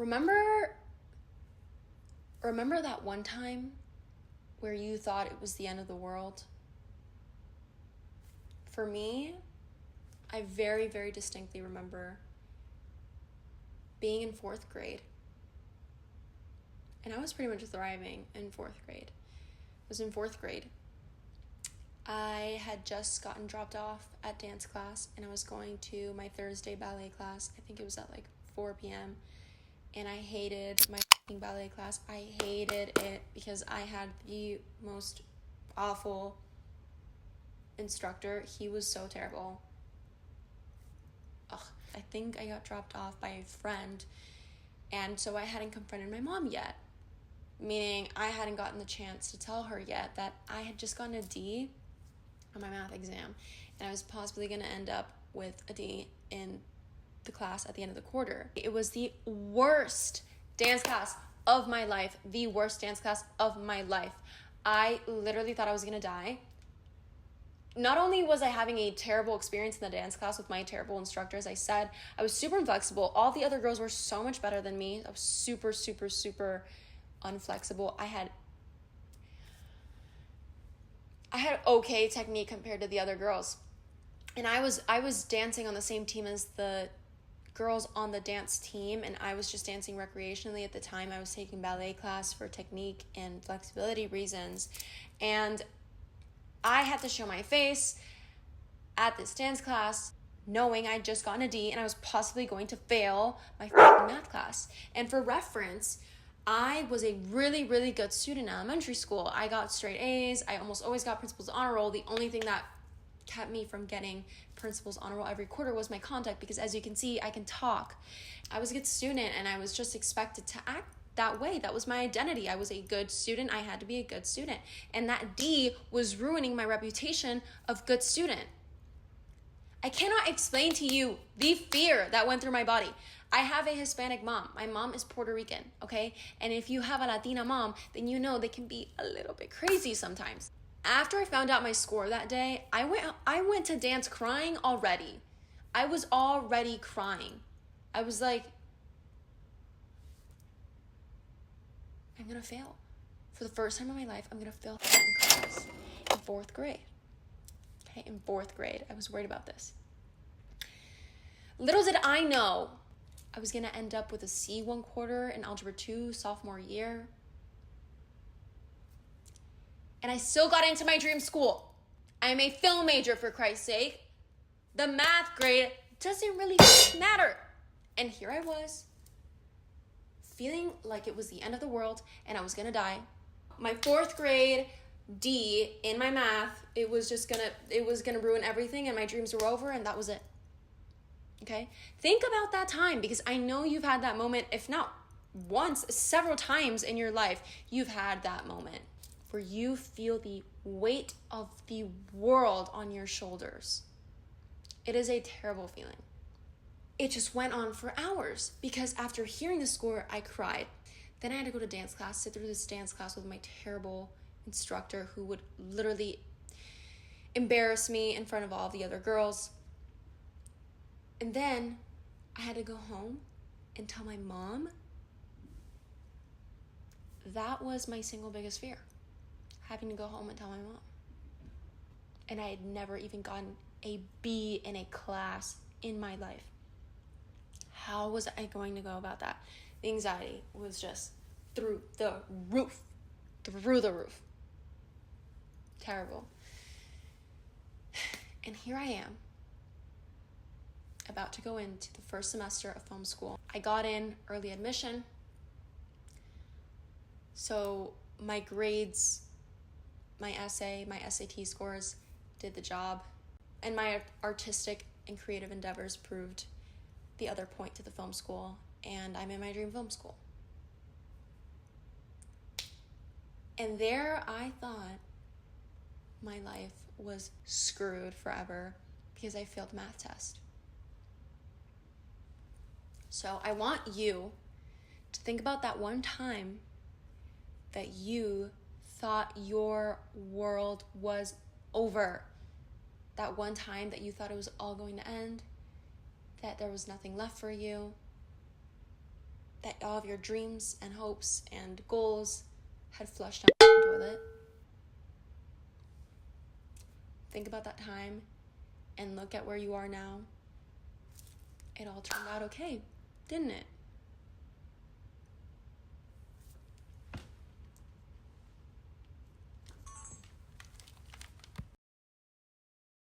Remember that one time where you thought it was the end of the world? For me, I very, very distinctly remember being in 4th grade. And I was pretty much thriving in 4th grade. I was in 4th grade. I had just gotten dropped off at dance class, and I was going to my Thursday ballet class. I think it was at like 4 p.m. And I hated my ballet class. I hated it because I had the most awful instructor. He was so terrible. I think I got dropped off by a friend, and so I hadn't confronted my mom yet. Meaning I hadn't gotten the chance to tell her yet that I had just gotten a D on my math exam, and I was possibly going to end up with a D in the class at the end of the quarter. It was the worst dance class of my life. The worst dance class of my life. I literally thought I was going to die. Not only was I having a terrible experience in the dance class with my terrible instructor, as I said, I was super inflexible. All the other girls were so much better than me. I was super, super, super unflexible. I had okay technique compared to the other girls. And I was dancing on the same team as the girls on the dance team, and I was just dancing recreationally at the time. I was taking ballet class for technique and flexibility reasons, and I had to show my face at this dance class knowing I'd just gotten a D and I was possibly going to fail my fucking math class. And for reference, I was a really, really good student in elementary school. I got straight A's. I almost always got principal's honor roll. The only thing that kept me from getting principal's honor roll every quarter was my conduct, because as you can see, I can talk. I was a good student, and I was just expected to act that way. That was my identity. I was a good student. I had to be a good student. And that D was ruining my reputation of good student. I cannot explain to you the fear that went through my body. I have a Hispanic mom. My mom is Puerto Rican, okay? And if you have a Latina mom, then you know they can be a little bit crazy sometimes. After I found out my score that day, I went to dance crying already. I was already crying. I was like, I'm gonna fail. For the first time in my life, I'm gonna fail class in 4th grade. Okay, in 4th grade, I was worried about this. Little did I know I was gonna end up with a C one quarter in Algebra 2 sophomore year. And I still got into my dream school. I'm a film major, for Christ's sake. The math grade doesn't really matter. And here I was, feeling like it was the end of the world and I was gonna die. My 4th grade D in my math, it was gonna ruin everything, and my dreams were over, and that was it. Okay? Think about that time, because I know you've had that moment, if not once, several times in your life, you've had that moment where you feel the weight of the world on your shoulders. It is a terrible feeling. It just went on for hours, because after hearing the score, I cried. Then I had to go to dance class, sit through this dance class with my terrible instructor who would literally embarrass me in front of all the other girls. And then I had to go home and tell my mom. That was my single biggest fear, having to go home and tell my mom. And I had never even gotten a B in a class in my life. How was I going to go about that? The anxiety was just through the roof. Terrible. And here I am, about to go into the first semester of film school. I got in early admission, so my grades, my essay, my SAT scores did the job, and my artistic and creative endeavors proved the other point to the film school, and I'm in my dream film school. And there I thought my life was screwed forever because I failed math test. So I want you to think about that one time that you thought your world was over. That one time that you thought it was all going to end, that there was nothing left for you. that all of your dreams and hopes and goals had flushed down the toilet. Think about that time and look at where you are now. It all turned out okay, didn't it?